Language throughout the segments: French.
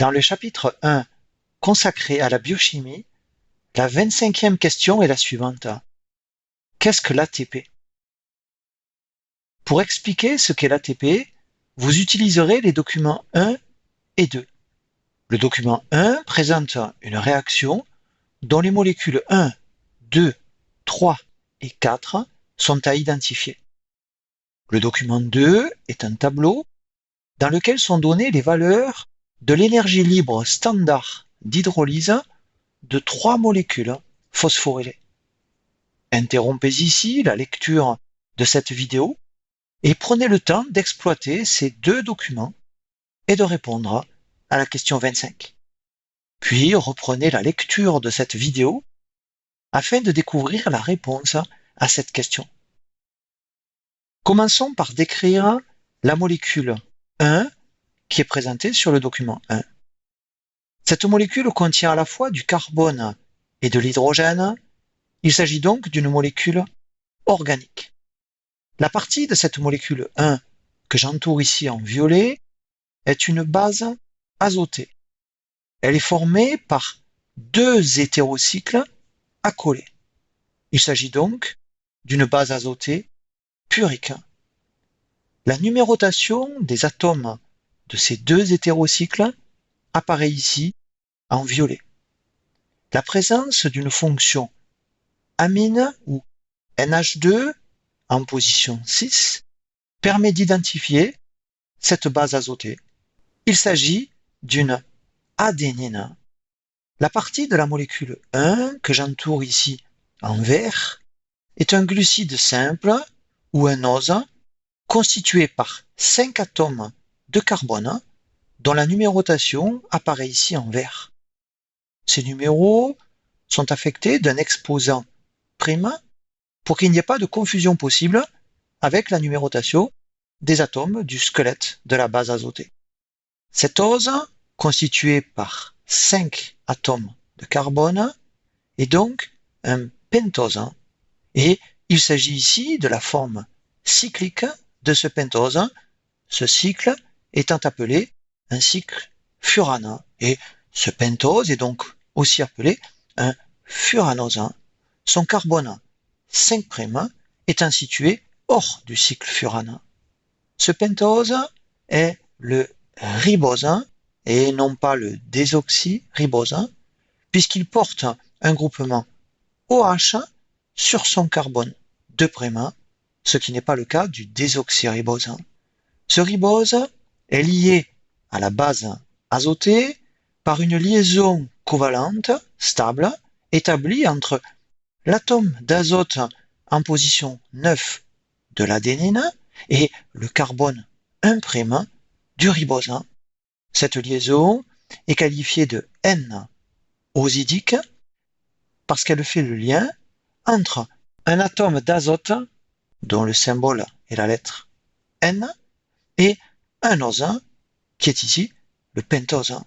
Dans le chapitre 1 consacré à la biochimie, la 25e question est la suivante. Qu'est-ce que l'ATP? Pour expliquer ce qu'est l'ATP, vous utiliserez les documents 1 et 2. Le document 1 présente une réaction dont les molécules 1, 2, 3 et 4 sont à identifier. Le document 2 est un tableau dans lequel sont données les valeurs de l'énergie libre standard d'hydrolyse de 3 molécules phosphorylées. Interrompez ici la lecture de cette vidéo et prenez le temps d'exploiter ces deux documents et de répondre à la question 25. Puis reprenez la lecture de cette vidéo afin de découvrir la réponse à cette question. Commençons par décrire la molécule 1 qui est présentée sur le document 1. Cette molécule contient à la fois du carbone et de l'hydrogène. Il s'agit donc d'une molécule organique. La partie de cette molécule 1 que j'entoure ici en violet est une base azotée. Elle est formée par deux hétérocycles accolés. Il s'agit donc d'une base azotée purique. La numérotation des atomes de ces deux hétérocycles apparaît ici en violet. La présence d'une fonction amine ou NH2 en position 6 permet d'identifier cette base azotée. Il s'agit d'une adénine. La partie de la molécule 1 que j'entoure ici en vert est un glucide simple ou un ose constitué par 5 atomes de carbone dont la numérotation apparaît ici en vert. Ces numéros sont affectés d'un exposant prime pour qu'il n'y ait pas de confusion possible avec la numérotation des atomes du squelette de la base azotée. Cet ose, constitué par 5 atomes de carbone, est donc un pentose, et il s'agit ici de la forme cyclique de ce pentose, ce cycle étant appelé un cycle furanne, et ce pentose est donc aussi appelé un furanose. Son carbone 5' étant situé hors du cycle furanne. Ce pentose est le ribose et non pas le désoxyribose, puisqu'il porte un groupement OH sur son carbone 2', ce qui n'est pas le cas du désoxyribose. Ce ribose est lié à la base azotée par une liaison covalente stable établie entre l'atome d'azote en position 9 de l'adénine et le carbone 1' du ribose. Cette liaison est qualifiée de N-osidique parce qu'elle fait le lien entre un atome d'azote, dont le symbole est la lettre N, et un ose, qui est ici le pentose.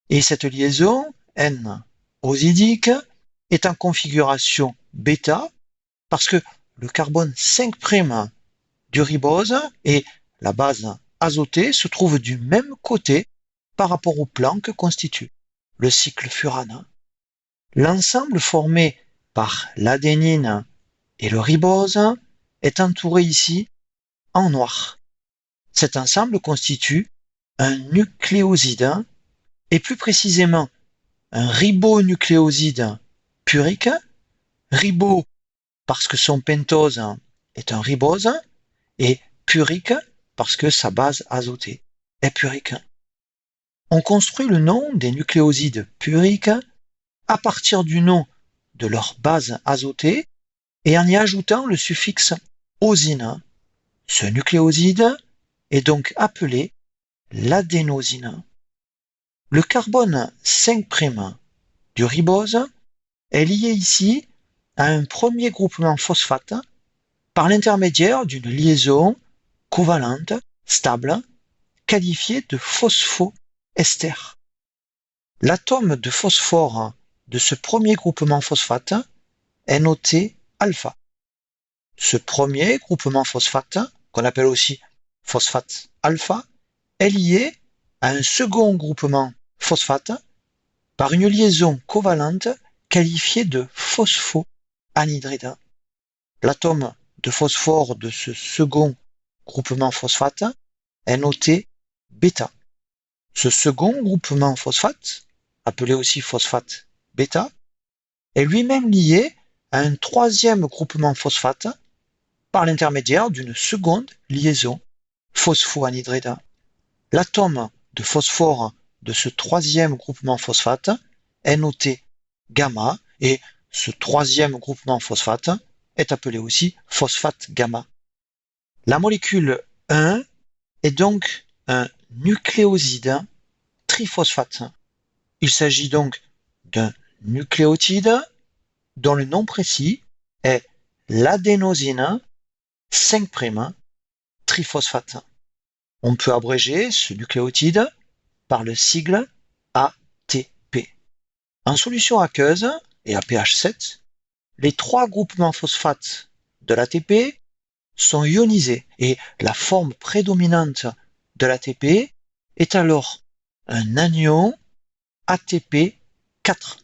Et cette liaison N-osidique est en configuration bêta parce que le carbone 5' du ribose et la base azotée se trouvent du même côté par rapport au plan que constitue le cycle furanne. L'ensemble formé par l'adénine et le ribose est entouré ici en noir. Cet ensemble constitue un nucléoside et plus précisément un ribonucléoside purique, ribo parce que son pentose est un ribose et purique parce que sa base azotée est purique. On construit le nom des nucléosides puriques à partir du nom de leur base azotée et en y ajoutant le suffixe osine. Ce nucléoside est donc appelé l'adénosine. Le carbone 5' du ribose est lié ici à un premier groupement phosphate par l'intermédiaire d'une liaison covalente stable qualifiée de phosphoester. L'atome de phosphore de ce premier groupement phosphate est noté alpha. Ce premier groupement phosphate, qu'on appelle aussi phosphate alpha, est lié à un second groupement phosphate par une liaison covalente qualifiée de phosphoanhydride. L'atome de phosphore de ce second groupement phosphate est noté bêta. Ce second groupement phosphate, appelé aussi phosphate bêta, est lui-même lié à un troisième groupement phosphate par l'intermédiaire d'une seconde liaison phosphoanhydride. L'atome de phosphore de ce troisième groupement phosphate est noté gamma et ce troisième groupement phosphate est appelé aussi phosphate gamma. La molécule 1 est donc un nucléoside triphosphate. Il s'agit donc d'un nucléotide dont le nom précis est l'adénosine 5' triphosphate. On peut abréger ce nucléotide par le sigle ATP. En solution aqueuse et à pH 7, les trois groupements phosphates de l'ATP sont ionisés et la forme prédominante de l'ATP est alors un anion ATP 4-.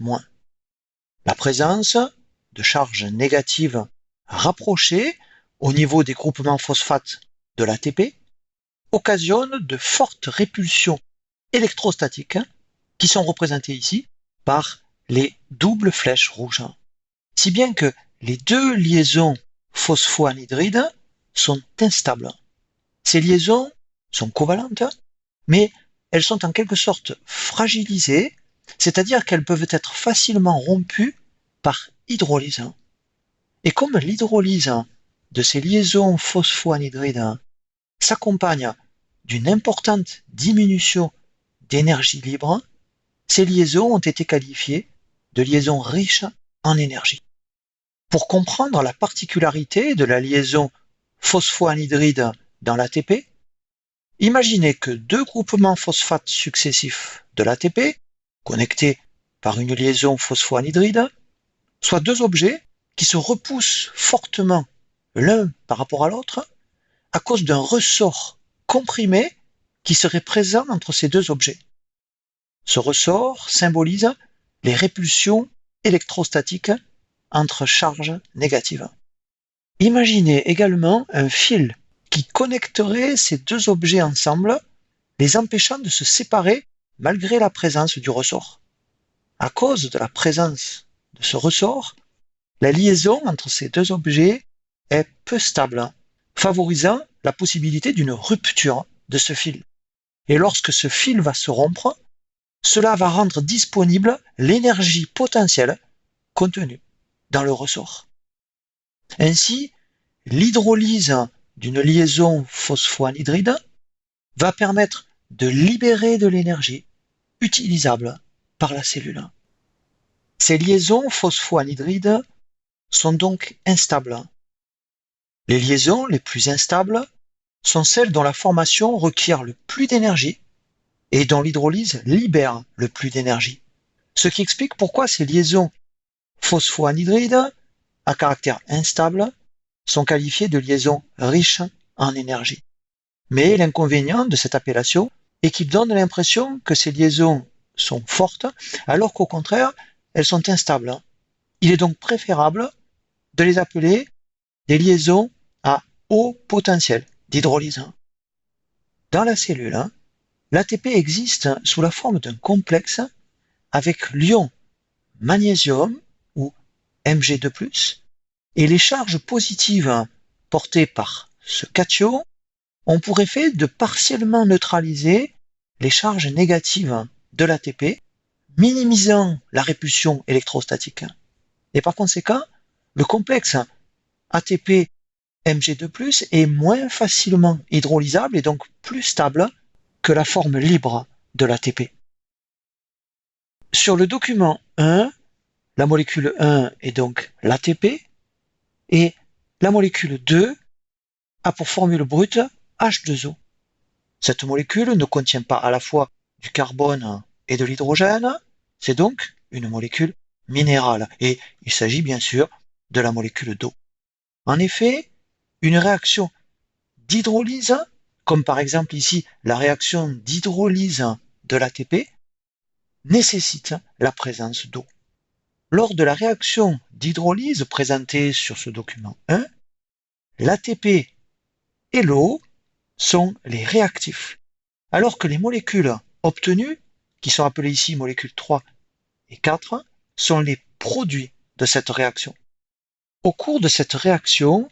La présence de charges négatives rapprochées au niveau des groupements phosphates de l'ATP occasionne de fortes répulsions électrostatiques qui sont représentées ici par les doubles flèches rouges. Si bien que les deux liaisons phosphoanhydrides sont instables. Ces liaisons sont covalentes, mais elles sont en quelque sorte fragilisées, c'est-à-dire qu'elles peuvent être facilement rompues par hydrolyse. Et comme l'hydrolyse de ces liaisons phosphoanhydrides s'accompagne d'une importante diminution d'énergie libre, ces liaisons ont été qualifiées de liaisons riches en énergie. Pour comprendre la particularité de la liaison phosphoanhydride dans l'ATP, imaginez que deux groupements phosphates successifs de l'ATP, connectés par une liaison phosphoanhydride, soient deux objets qui se repoussent fortement l'un par rapport à l'autre à cause d'un ressort comprimé qui serait présent entre ces deux objets. Ce ressort symbolise les répulsions électrostatiques entre charges négatives. Imaginez également un fil qui connecterait ces deux objets ensemble, les empêchant de se séparer malgré la présence du ressort. À cause de la présence de ce ressort, la liaison entre ces deux objets est peu stable, favorisant la possibilité d'une rupture de ce fil. Et lorsque ce fil va se rompre, cela va rendre disponible l'énergie potentielle contenue dans le ressort. Ainsi, l'hydrolyse d'une liaison phosphoanhydride va permettre de libérer de l'énergie utilisable par la cellule. Ces liaisons phosphoanhydrides sont donc instables. Les liaisons les plus instables sont celles dont la formation requiert le plus d'énergie et dont l'hydrolyse libère le plus d'énergie. Ce qui explique pourquoi ces liaisons phosphoanhydrides à caractère instable sont qualifiées de liaisons riches en énergie. Mais l'inconvénient de cette appellation est qu'il donne l'impression que ces liaisons sont fortes, alors qu'au contraire, elles sont instables. Il est donc préférable de les appeler des liaisons à haut potentiel d'hydrolyse. Dans la cellule, l'ATP existe sous la forme d'un complexe avec l'ion magnésium ou Mg2+, et les charges positives portées par ce cation ont pour effet de partiellement neutraliser les charges négatives de l'ATP, minimisant la répulsion électrostatique. Et par conséquent, le complexe ATP Mg2+, est moins facilement hydrolysable et donc plus stable que la forme libre de l'ATP. Sur le document 1, la molécule 1 est donc l'ATP et la molécule 2 a pour formule brute H2O. Cette molécule ne contient pas à la fois du carbone et de l'hydrogène, c'est donc une molécule minérale et il s'agit bien sûr de la molécule d'eau. En effet, une réaction d'hydrolyse, comme par exemple ici la réaction d'hydrolyse de l'ATP, nécessite la présence d'eau. Lors de la réaction d'hydrolyse présentée sur ce document 1, l'ATP et l'eau sont les réactifs, alors que les molécules obtenues, qui sont appelées ici molécules 3 et 4, sont les produits de cette réaction. Au cours de cette réaction,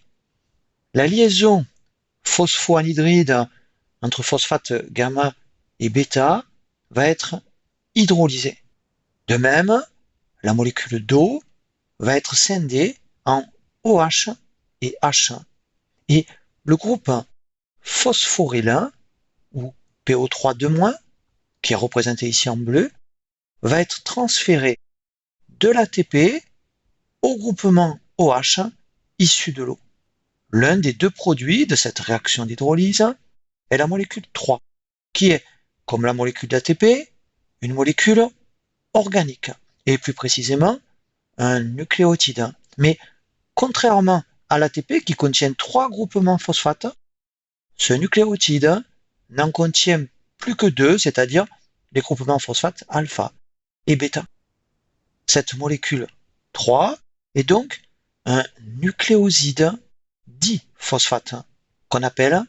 la liaison phosphoanhydride entre phosphate gamma et bêta va être hydrolysée. De même, la molécule d'eau va être scindée en OH et H. Et le groupe phosphoryle, ou PO3-, qui est représenté ici en bleu, va être transféré de l'ATP au groupement OH issu de l'eau. L'un des deux produits de cette réaction d'hydrolyse est la molécule 3, qui est, comme la molécule d'ATP, une molécule organique, et plus précisément un nucléotide. Mais contrairement à l'ATP qui contient 3 groupements phosphate, ce nucléotide n'en contient plus que 2, c'est-à-dire les groupements phosphate alpha et bêta. Cette molécule 3 est donc un nucléoside diphosphate qu'on appelle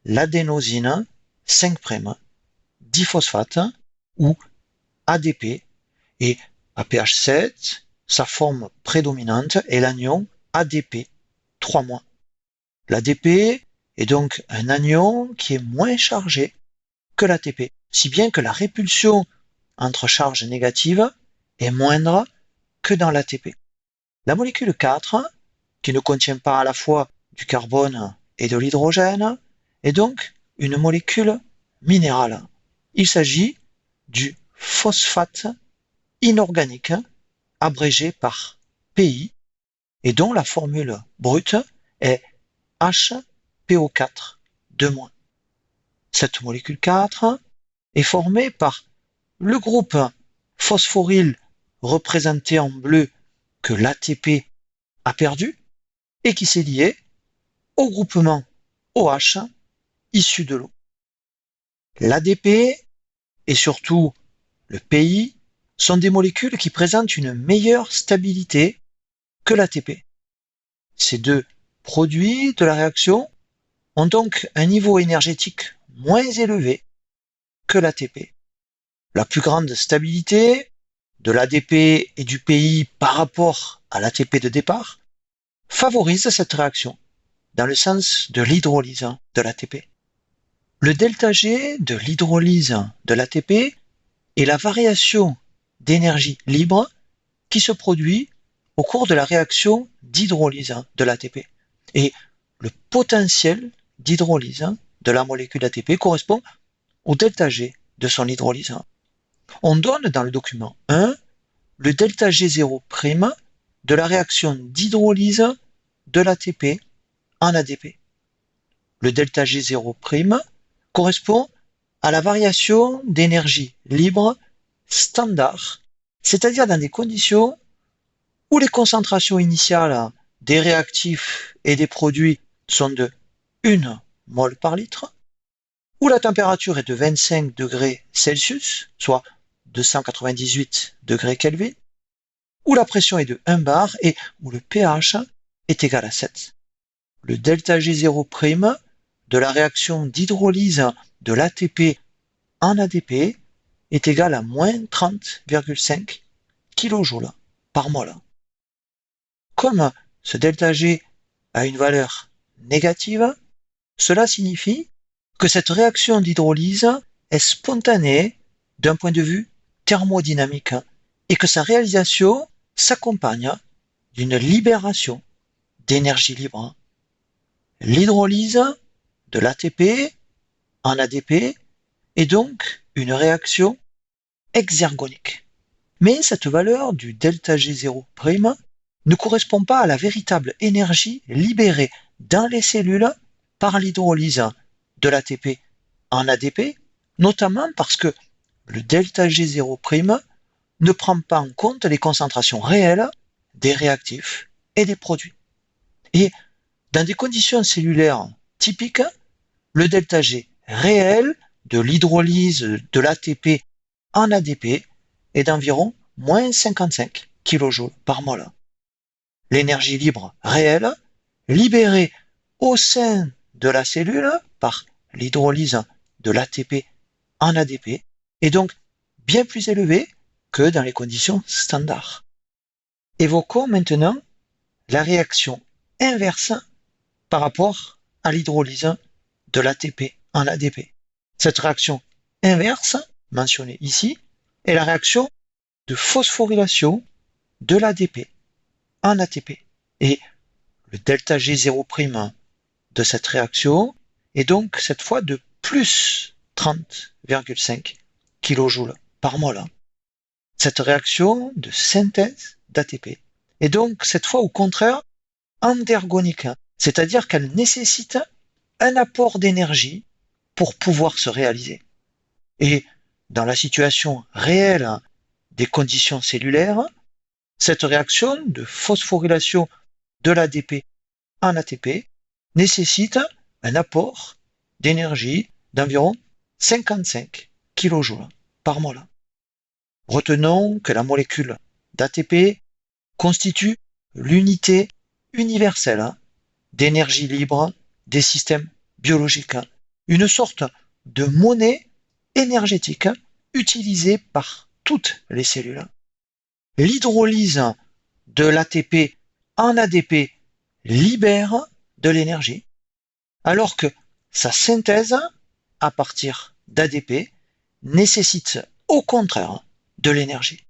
l'adénosine 5' diphosphate ou ADP, et à pH 7, sa forme prédominante est l'anion ADP 3-. L'ADP est donc un anion qui est moins chargé que l'ATP, si bien que la répulsion entre charges négatives est moindre que dans l'ATP. La molécule 4, qui ne contient pas à la fois du carbone et de l'hydrogène, est donc une molécule minérale. Il s'agit du phosphate inorganique, abrégé par PI, et dont la formule brute est HPO4 2-. Cette molécule 4 est formée par le groupe phosphoryle représenté en bleu que l'ATP a perdu et qui s'est lié au groupement OH issu de l'eau. L'ADP et surtout le PI sont des molécules qui présentent une meilleure stabilité que l'ATP. Ces deux produits de la réaction ont donc un niveau énergétique moins élevé que l'ATP. La plus grande stabilité de l'ADP et du PI par rapport à l'ATP de départ favorise cette réaction dans le sens de l'hydrolyse de l'ATP. Le ΔG de l'hydrolyse de l'ATP est la variation d'énergie libre qui se produit au cours de la réaction d'hydrolyse de l'ATP. Et le potentiel d'hydrolyse de la molécule ATP correspond au ΔG de son hydrolyse. On donne dans le document 1 le ΔG0' de la réaction d'hydrolyse de l'ATP en ADP. Le ΔG0' correspond à la variation d'énergie libre standard, c'est-à-dire dans des conditions où les concentrations initiales des réactifs et des produits sont de 1 mol par litre, où la température est de 25 degrés Celsius, soit 298 degrés Kelvin, où la pression est de 1 bar et où le pH est égal à 7. Le ΔG0' de la réaction d'hydrolyse de l'ATP en ADP est égal à moins 30,5 kJ par mol. Comme ce ΔG a une valeur négative, cela signifie que cette réaction d'hydrolyse est spontanée d'un point de vue thermodynamique et que sa réalisation s'accompagne d'une libération d'énergie libre. L'hydrolyse de l'ATP en ADP est donc une réaction exergonique. Mais cette valeur du ΔG0' ne correspond pas à la véritable énergie libérée dans les cellules par l'hydrolyse de l'ATP en ADP, notamment parce que le ΔG0' ne prend pas en compte les concentrations réelles des réactifs et des produits. Et dans des conditions cellulaires typiques, le ΔG réel de l'hydrolyse de l'ATP en ADP est d'environ moins 55 kJ par mol. L'énergie libre réelle, libérée au sein de la cellule par l'hydrolyse de l'ATP en ADP, est donc bien plus élevée que dans les conditions standards. Évoquons maintenant la réaction inverse par rapport à l'hydrolyse de l'ATP en ADP. Cette réaction inverse, mentionnée ici, est la réaction de phosphorylation de l'ADP en ATP. Et le delta G0' de cette réaction est donc cette fois de plus 30,5 kJ par mol. Cette réaction de synthèse d'ATP est donc cette fois au contraire endergonique, c'est-à-dire qu'elle nécessite un apport d'énergie pour pouvoir se réaliser. Et dans la situation réelle des conditions cellulaires, cette réaction de phosphorylation de l'ADP en ATP nécessite un apport d'énergie d'environ 55 kJ par mol. Retenons que la molécule d'ATP constitue l'unité universelle d'énergie libre des systèmes biologiques, une sorte de monnaie énergétique utilisée par toutes les cellules. L'hydrolyse de l'ATP en ADP libère de l'énergie, alors que sa synthèse à partir d'ADP nécessite au contraire de l'énergie.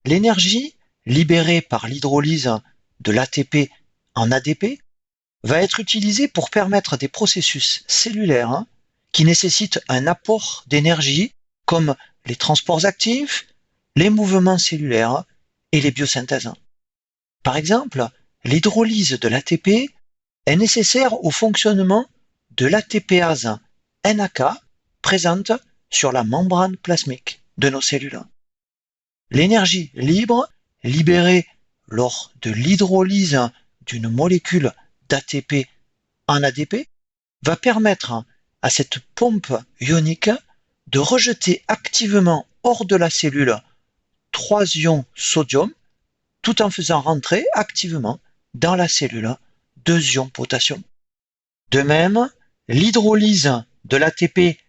L'énergie libérée par l'hydrolyse de l'ATP en ADP va être utilisée pour permettre des processus cellulaires qui nécessitent un apport d'énergie comme les transports actifs, les mouvements cellulaires et les biosynthèses. Par exemple, l'hydrolyse de l'ATP est nécessaire au fonctionnement de l'ATPase NAK présente sur la membrane plasmique de nos cellules. L'énergie libre libérée lors de l'hydrolyse d'une molécule d'ATP en ADP va permettre à cette pompe ionique de rejeter activement hors de la cellule 3 ions sodium tout en faisant rentrer activement dans la cellule 2 ions potassium. De même, l'hydrolyse de l'ATP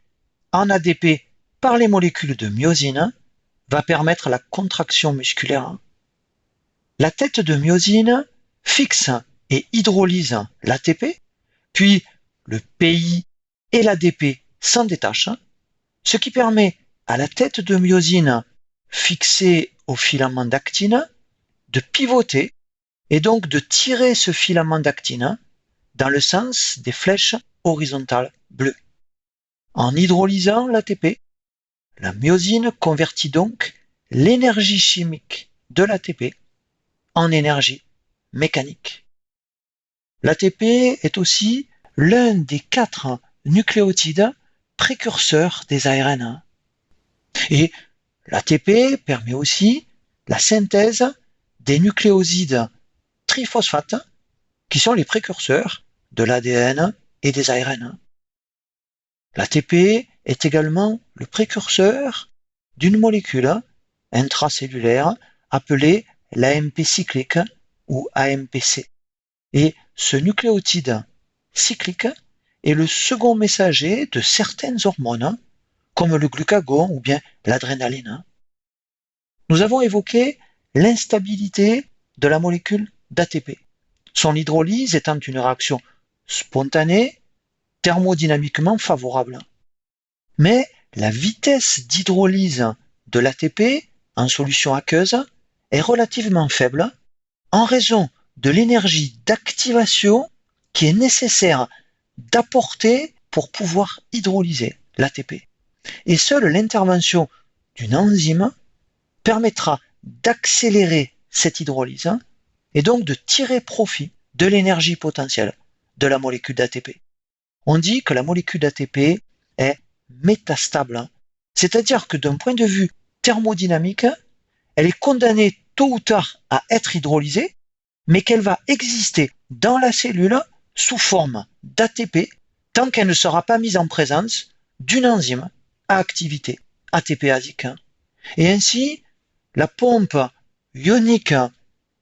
en ADP par les molécules de myosine va permettre la contraction musculaire. La tête de myosine fixe et hydrolyse l'ATP, puis le PI et l'ADP s'en détachent, ce qui permet à la tête de myosine fixée au filament d'actine de pivoter et donc de tirer ce filament d'actine dans le sens des flèches horizontales bleues. En hydrolysant l'ATP, la myosine convertit donc l'énergie chimique de l'ATP en énergie mécanique. L'ATP est aussi l'un des 4 nucléotides précurseurs des ARN. Et l'ATP permet aussi la synthèse des nucléosides triphosphates qui sont les précurseurs de l'ADN et des ARN. L'ATP est également le précurseur d'une molécule intracellulaire appelée l'AMP cyclique ou AMPC. Et ce nucléotide cyclique est le second messager de certaines hormones comme le glucagon ou bien l'adrénaline. Nous avons évoqué l'instabilité de la molécule d'ATP, son hydrolyse étant une réaction spontanée, thermodynamiquement favorable. Mais la vitesse d'hydrolyse de l'ATP en solution aqueuse est relativement faible en raison de l'énergie d'activation qui est nécessaire d'apporter pour pouvoir hydrolyser l'ATP. Et seule l'intervention d'une enzyme permettra d'accélérer cette hydrolyse et donc de tirer profit de l'énergie potentielle de la molécule d'ATP. On dit que la molécule d'ATP est métastable, c'est-à-dire que d'un point de vue thermodynamique, elle est condamnée tôt ou tard à être hydrolysée, mais qu'elle va exister dans la cellule sous forme d'ATP tant qu'elle ne sera pas mise en présence d'une enzyme à activité ATPasique. Et ainsi, la pompe ionique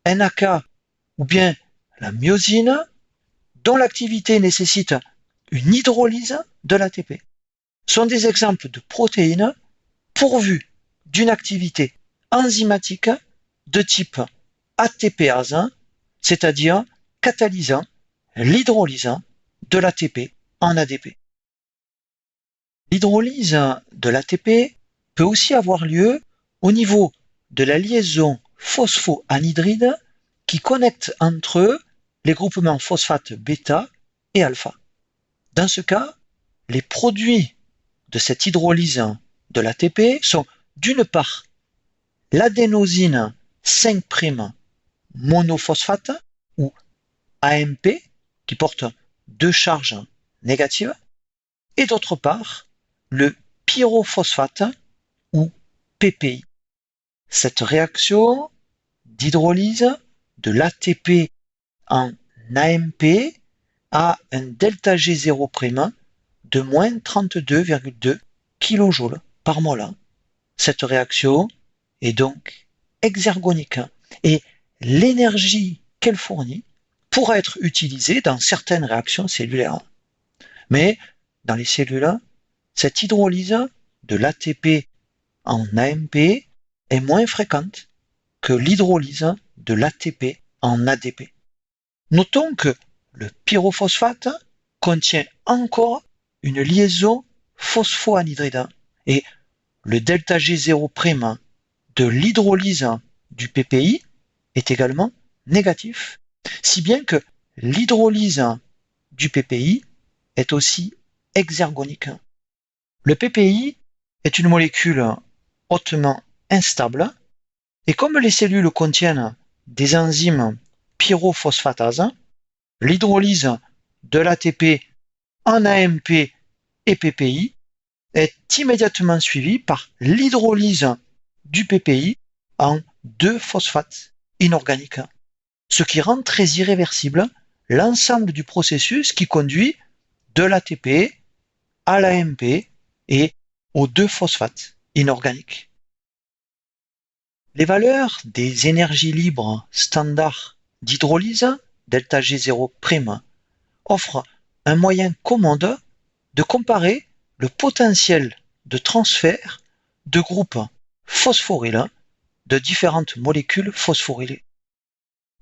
NAK ou bien la myosine, dont l'activité nécessite une hydrolyse de l'ATP, sont des exemples de protéines pourvues d'une activité enzymatique de type ATPase, c'est-à-dire catalysant l'hydrolyse de l'ATP en ADP. L'hydrolyse de l'ATP peut aussi avoir lieu au niveau de la liaison phosphoanhydride qui connecte entre eux les groupements phosphate bêta et alpha. Dans ce cas, les produits de cette hydrolyse de l'ATP sont d'une part l'adénosine 5' monophosphate ou AMP qui porte deux charges négatives et d'autre part le pyrophosphate ou PPI. Cette réaction d'hydrolyse de l'ATP en AMP a un delta G0' de moins 32,2 kJ par mol. Cette réaction est donc exergonique et l'énergie qu'elle fournit pourra être utilisée dans certaines réactions cellulaires. Mais dans les cellules, cette hydrolyse de l'ATP en AMP est moins fréquente que l'hydrolyse de l'ATP en ADP. Notons que le pyrophosphate contient encore une liaison phosphoanhydride et le delta G0' de l'hydrolyse du PPI est également négatif, si bien que l'hydrolyse du PPI est aussi exergonique. Le PPI est une molécule hautement instable et comme les cellules contiennent des enzymes pyrophosphatases, l'hydrolyse de l'ATP en AMP et PPI est immédiatement suivie par l'hydrolyse du PPI en 2-phosphate inorganique, ce qui rend très irréversible l'ensemble du processus qui conduit de l'ATP à l'AMP et aux 2-phosphates inorganiques. Les valeurs des énergies libres standards d'hydrolyse, delta G0', offrent un moyen commode de comparer le potentiel de transfert de groupes phosphoryles de différentes molécules phosphorylées.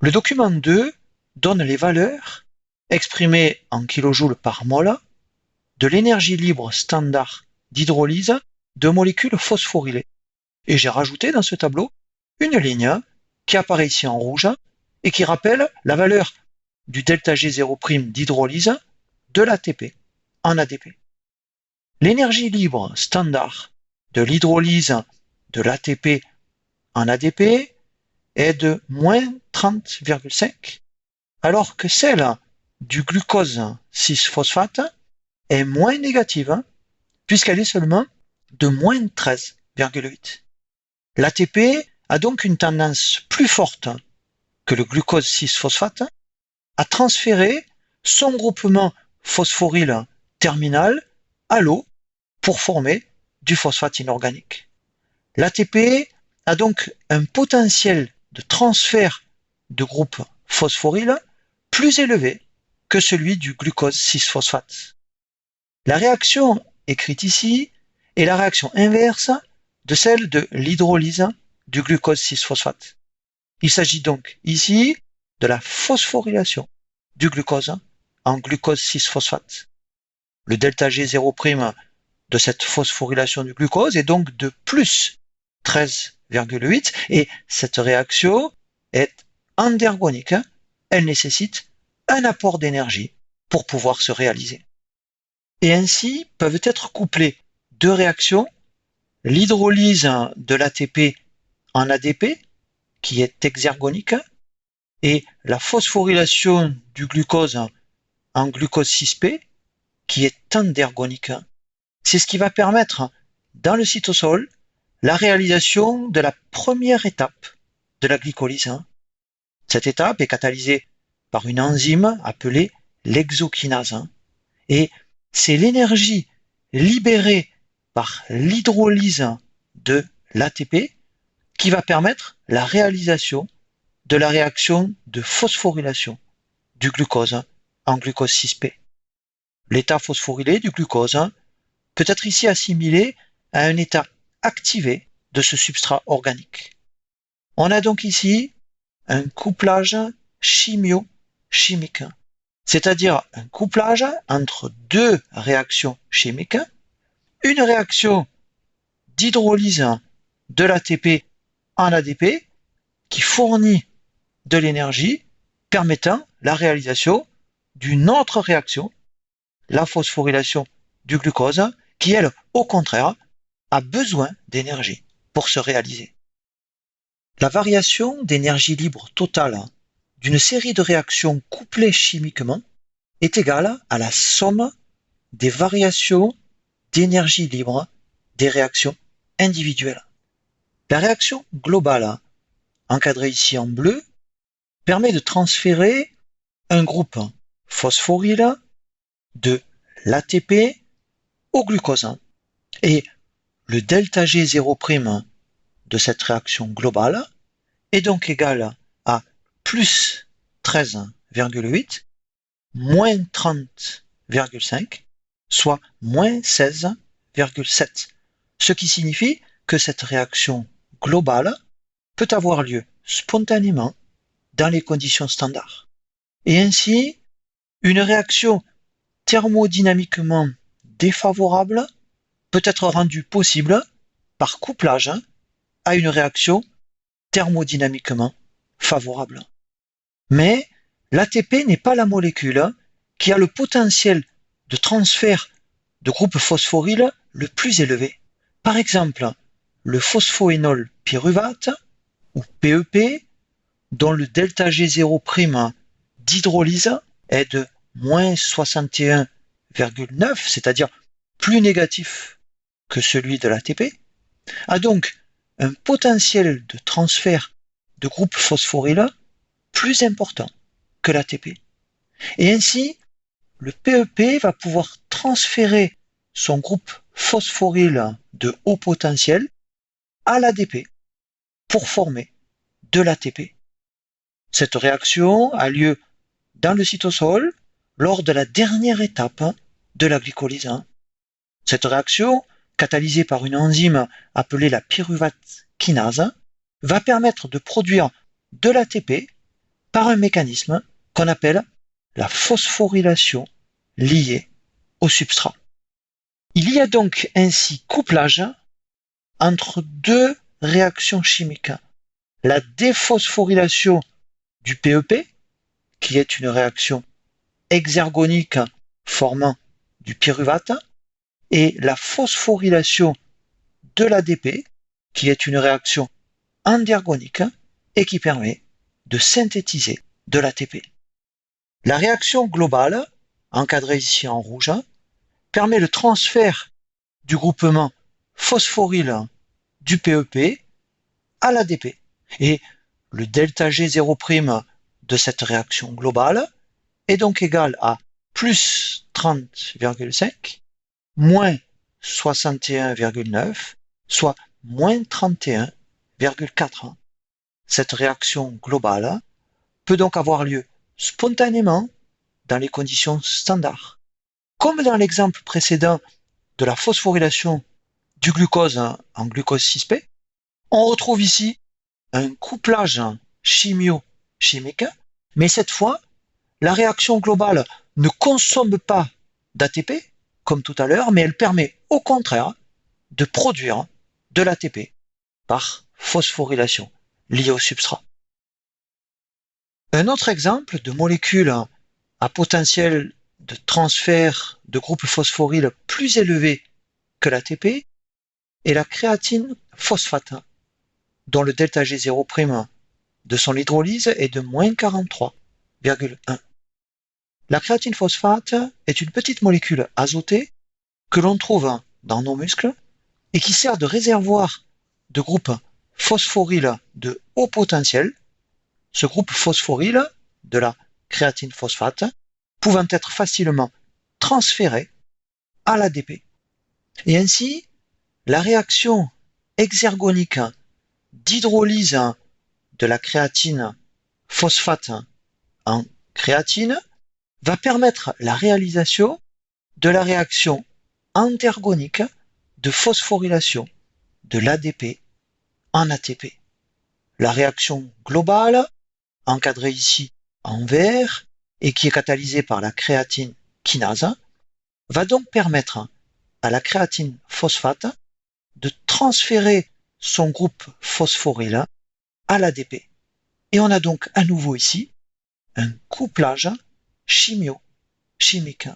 Le document 2 donne les valeurs exprimées en kJ par mol de l'énergie libre standard d'hydrolyse de molécules phosphorylées. Et j'ai rajouté dans ce tableau une ligne qui apparaît ici en rouge et qui rappelle la valeur du delta G0' d'hydrolyse de l'ATP en ADP. L'énergie libre standard de l'hydrolyse de l'ATP en ADP est de moins 30,5, alors que celle du glucose 6-phosphate est moins négative, puisqu'elle est seulement de moins 13,8. L'ATP a donc une tendance plus forte que le glucose 6-phosphate à transférer son groupement phosphoryle terminal à l'eau pour former du phosphate inorganique. L'ATP a donc un potentiel de transfert de groupe phosphoryle plus élevé que celui du glucose 6-phosphate. La réaction écrite ici est la réaction inverse de celle de l'hydrolyse du glucose 6-phosphate. Il s'agit donc ici de la phosphorylation du glucose en glucose 6-phosphate. Le delta G0' de cette phosphorylation du glucose est donc de plus 13,8 et cette réaction est endergonique. Elle nécessite un apport d'énergie pour pouvoir se réaliser. Et ainsi peuvent être couplées deux réactions, l'hydrolyse de l'ATP en ADP, qui est exergonique, et la phosphorylation du glucose en glucose 6P, qui est endergonique. C'est ce qui va permettre, dans le cytosol, la réalisation de la première étape de la glycolyse. Cette étape est catalysée par une enzyme appelée l'hexokinase. Et c'est l'énergie libérée par l'hydrolyse de l'ATP qui va permettre la réalisation de la réaction de phosphorylation du glucose en glucose 6P. L'état phosphorylé du glucose peut être ici assimilé à un état activé de ce substrat organique. On a donc ici un couplage chimio-chimique, c'est-à-dire un couplage entre deux réactions chimiques, une réaction d'hydrolyse de l'ATP en ADP qui fournit de l'énergie permettant la réalisation d'une autre réaction, la phosphorylation du glucose, qui elle, au contraire, a besoin d'énergie pour se réaliser. La variation d'énergie libre totale d'une série de réactions couplées chimiquement est égale à la somme des variations d'énergie libre des réactions individuelles. La réaction globale, encadrée ici en bleu, permet de transférer un groupe phosphoryle de l'ATP au glucose. Et le delta G0' de cette réaction globale est donc égal à plus 13,8, moins 30,5, soit moins 16,7. Ce qui signifie que cette réaction globale peut avoir lieu spontanément dans les conditions standards. Et ainsi, une réaction thermodynamiquement défavorable peut être rendue possible par couplage à une réaction thermodynamiquement favorable. Mais l'ATP n'est pas la molécule qui a le potentiel de transfert de groupe phosphoryle le plus élevé. Par exemple, le phosphoénol pyruvate, ou PEP, dont le delta G0' d'hydrolyse est de moins 61,9, c'est-à-dire plus négatif que celui de l'ATP, a donc un potentiel de transfert de groupe phosphoryle plus important que l'ATP. Et ainsi, le PEP va pouvoir transférer son groupe phosphoryle de haut potentiel à l'ADP pour former de l'ATP. Cette réaction a lieu dans le cytosol lors de la dernière étape de la glycolyse. Cette réaction, catalysée par une enzyme appelée la pyruvate kinase, va permettre de produire de l'ATP par un mécanisme qu'on appelle la phosphorylation liée au substrat. Il y a donc ainsi couplage entre deux réactions chimiques. La déphosphorylation du PEP, qui est une réaction exergonique formant du pyruvate, et la phosphorylation de l'ADP, qui est une réaction endergonique et qui permet de synthétiser de l'ATP. La réaction globale, encadrée ici en rouge, permet le transfert du groupement phosphoryle du PEP à l'ADP. Et le delta G0' de cette réaction globale est donc égal à plus 30,5, moins 61,9, soit moins 31,4. Cette réaction globale peut donc avoir lieu spontanément dans les conditions standards. Comme dans l'exemple précédent de la phosphorylation du glucose en glucose 6P, on retrouve ici un couplage chimio-chimique, mais cette fois, la réaction globale ne consomme pas d'ATP, comme tout à l'heure, mais elle permet au contraire de produire de l'ATP par phosphorylation liée au substrat. Un autre exemple de molécule à potentiel de transfert de groupe phosphoryle plus élevé que l'ATP est la créatine phosphate, dont le delta G0' de son hydrolyse est de moins 43,1. La créatine phosphate est une petite molécule azotée que l'on trouve dans nos muscles et qui sert de réservoir de groupe phosphoryle de haut potentiel, ce groupe phosphoryle de la créatine phosphate pouvant être facilement transféré à l'ADP. Et ainsi, la réaction exergonique d'hydrolyse de la créatine phosphate en créatine va permettre la réalisation de la réaction endergonique de phosphorylation de l'ADP en ATP. La réaction globale, encadrée ici en vert et qui est catalysée par la créatine kinase, va donc permettre à la créatine phosphate de transférer son groupe phosphoryle à l'ADP. Et on a donc à nouveau ici un couplage chimio-chimique.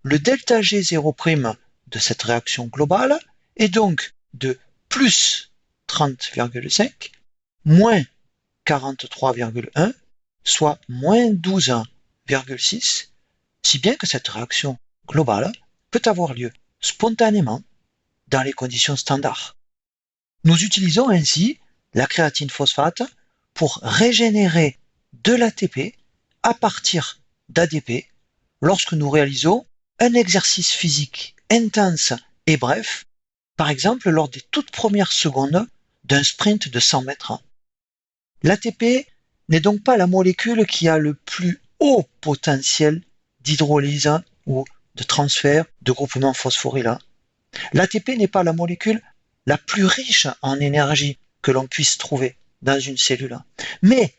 Le delta G0' de cette réaction globale est donc de plus 30,5, moins 43,1, soit moins 12,6, si bien que cette réaction globale peut avoir lieu spontanément dans les conditions standards. Nous utilisons ainsi la créatine phosphate pour régénérer de l'ATP à partir d'ADP lorsque nous réalisons un exercice physique intense et bref, par exemple lors des toutes premières secondes d'un sprint de 100 mètres. L'ATP n'est donc pas la molécule qui a le plus haut potentiel d'hydrolyse ou de transfert de groupement phosphoryle. L'ATP n'est pas la molécule la plus riche en énergie que l'on puisse trouver dans une cellule. Mais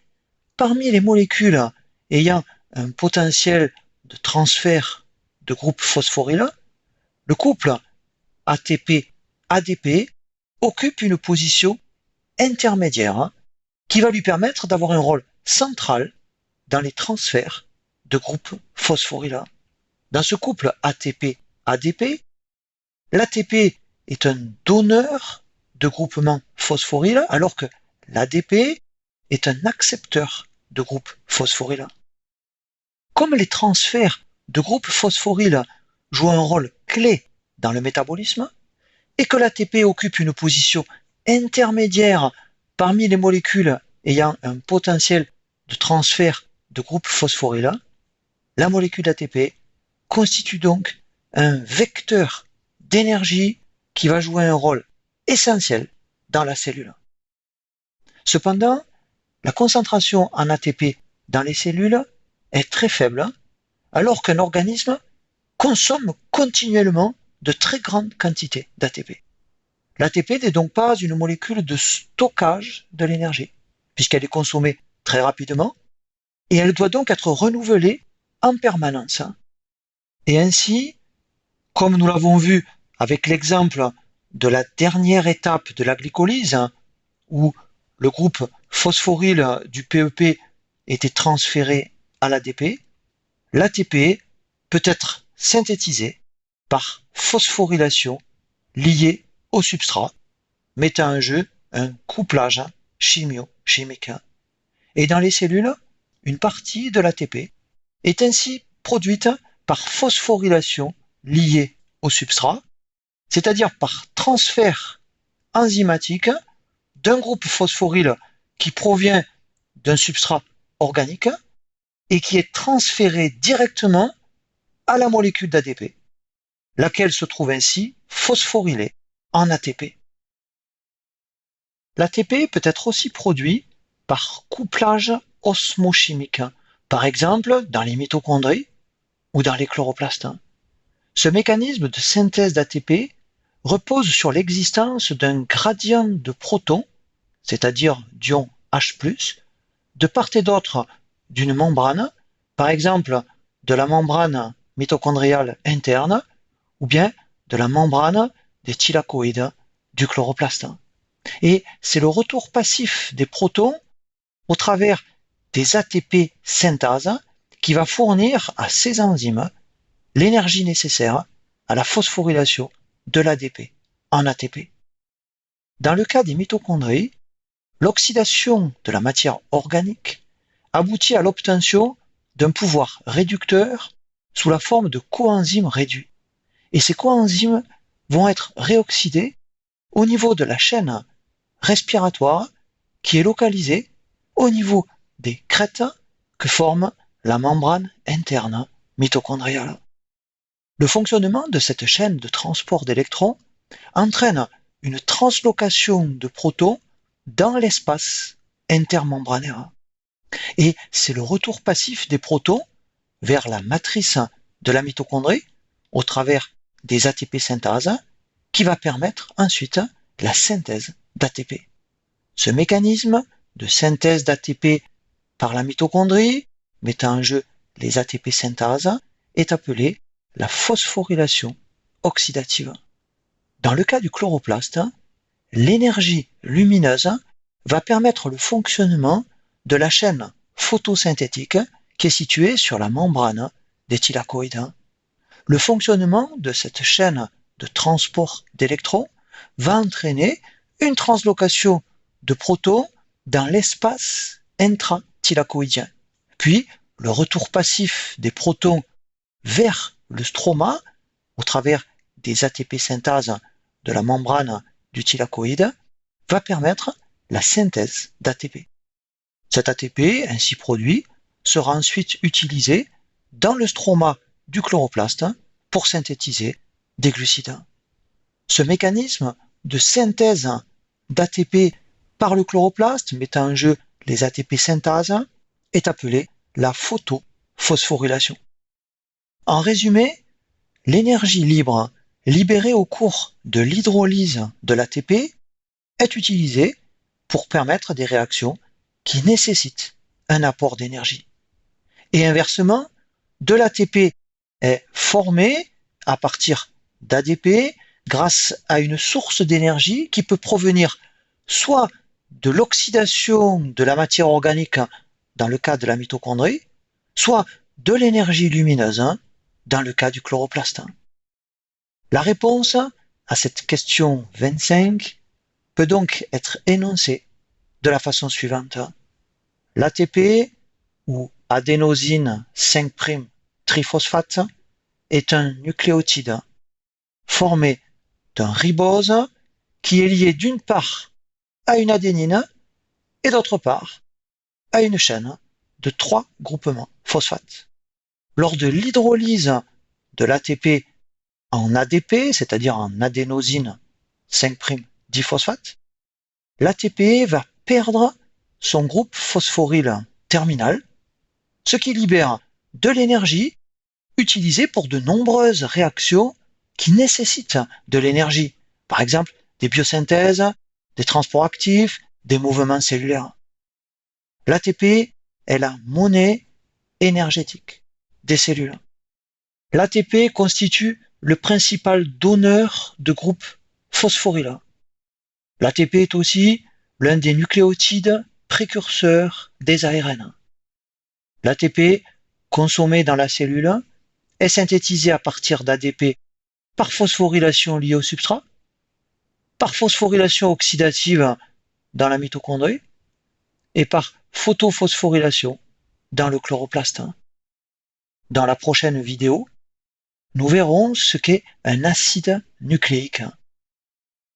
parmi les molécules ayant un potentiel de transfert de groupe phosphoryle, le couple ATP-ADP occupe une position intermédiaire qui va lui permettre d'avoir un rôle central dans les transferts de groupe phosphoryle. Dans ce couple ATP-ADP, l'ATP est un donneur de groupement phosphoryle alors que l'ADP est un accepteur de groupe phosphoryle. Comme les transferts de groupe phosphoryle jouent un rôle clé dans le métabolisme et que l'ATP occupe une position intermédiaire parmi les molécules ayant un potentiel de transfert de groupe phosphoryle, la molécule ATP constitue donc un vecteur d'énergie qui va jouer un rôle essentiel dans la cellule. Cependant, la concentration en ATP dans les cellules est très faible, alors qu'un organisme consomme continuellement de très grandes quantités d'ATP. L'ATP n'est donc pas une molécule de stockage de l'énergie, puisqu'elle est consommée très rapidement, et elle doit donc être renouvelée en permanence. Et ainsi, comme nous l'avons vu avec l'exemple de la dernière étape de la glycolyse, où le groupe phosphoryle du PEP était transféré à l'ADP, l'ATP peut être synthétisé par phosphorylation liée au substrat, mettant en jeu un couplage chimio-chimique. Et dans les cellules, une partie de l'ATP est ainsi produite par phosphorylation liée au substrat, c'est-à-dire par transfert enzymatique d'un groupe phosphoryle qui provient d'un substrat organique et qui est transféré directement à la molécule d'ADP, laquelle se trouve ainsi phosphorylée en ATP. L'ATP peut être aussi produit par couplage osmochimique, par exemple dans les mitochondries ou dans les chloroplastes. Ce mécanisme de synthèse d'ATP repose sur l'existence d'un gradient de protons, c'est-à-dire d'ions H+, de part et d'autre d'une membrane, par exemple de la membrane mitochondriale interne ou bien de la membrane des thylakoïdes du chloroplaste. Et c'est le retour passif des protons au travers des ATP synthase qui va fournir à ces enzymes l'énergie nécessaire à la phosphorylation de l'ADP en ATP. Dans le cas des mitochondries, l'oxydation de la matière organique aboutit à l'obtention d'un pouvoir réducteur sous la forme de coenzymes réduits. Et ces coenzymes vont être réoxydés au niveau de la chaîne respiratoire qui est localisée au niveau des crêtes que forme la membrane interne mitochondriale. Le fonctionnement de cette chaîne de transport d'électrons entraîne une translocation de protons dans l'espace intermembranaire. Et c'est le retour passif des protons vers la matrice de la mitochondrie au travers des ATP synthase qui va permettre ensuite la synthèse d'ATP. Ce mécanisme de synthèse d'ATP par la mitochondrie, mettant en jeu les ATP synthase, est appelé la phosphorylation oxydative. Dans le cas du chloroplaste, l'énergie lumineuse va permettre le fonctionnement de la chaîne photosynthétique qui est située sur la membrane des thylakoïdes. Le fonctionnement de cette chaîne de transport d'électrons va entraîner une translocation de protons dans l'espace intrathylakoïdien. Puis, le retour passif des protons vers le stroma au travers des ATP synthase de la membrane du thylakoïde va permettre la synthèse d'ATP. Cet ATP, ainsi produit, sera ensuite utilisé dans le stroma du chloroplaste pour synthétiser des glucides. Ce mécanisme de synthèse d'ATP par le chloroplaste, mettant en jeu les ATP synthase, est appelé la photophosphorylation. En résumé, l'énergie libre libérée au cours de l'hydrolyse de l'ATP est utilisée pour permettre des réactions qui nécessitent un apport d'énergie. Et inversement, de l'ATP est formé à partir d'ADP grâce à une source d'énergie qui peut provenir soit de l'oxydation de la matière organique dans le cas de la mitochondrie, soit de l'énergie lumineuse dans le cas du chloroplaste. La réponse à cette question 25 peut donc être énoncée de la façon suivante. L'ATP, ou adénosine 5' triphosphate, est un nucléotide formé d'un ribose qui est lié d'une part à une adénine et d'autre part à une chaîne de 3 groupements phosphate. Lors de l'hydrolyse de l'ATP en ADP, c'est-à-dire en adénosine 5' diphosphate, l'ATP va perdre son groupe phosphoryle terminal, ce qui libère de l'énergie utilisée pour de nombreuses réactions qui nécessitent de l'énergie. Par exemple, des biosynthèses, des transports actifs, des mouvements cellulaires. L'ATP est la monnaie énergétique des cellules. L'ATP constitue le principal donneur de groupes phosphoryles. L'ATP est aussi l'un des nucléotides précurseurs des ARN. L'ATP, consommé dans la cellule, est synthétisé à partir d'ADP par phosphorylation liée au substrat, par phosphorylation oxydative dans la mitochondrie et par photophosphorylation dans le chloroplaste. Dans la prochaine vidéo, nous verrons ce qu'est un acide nucléique.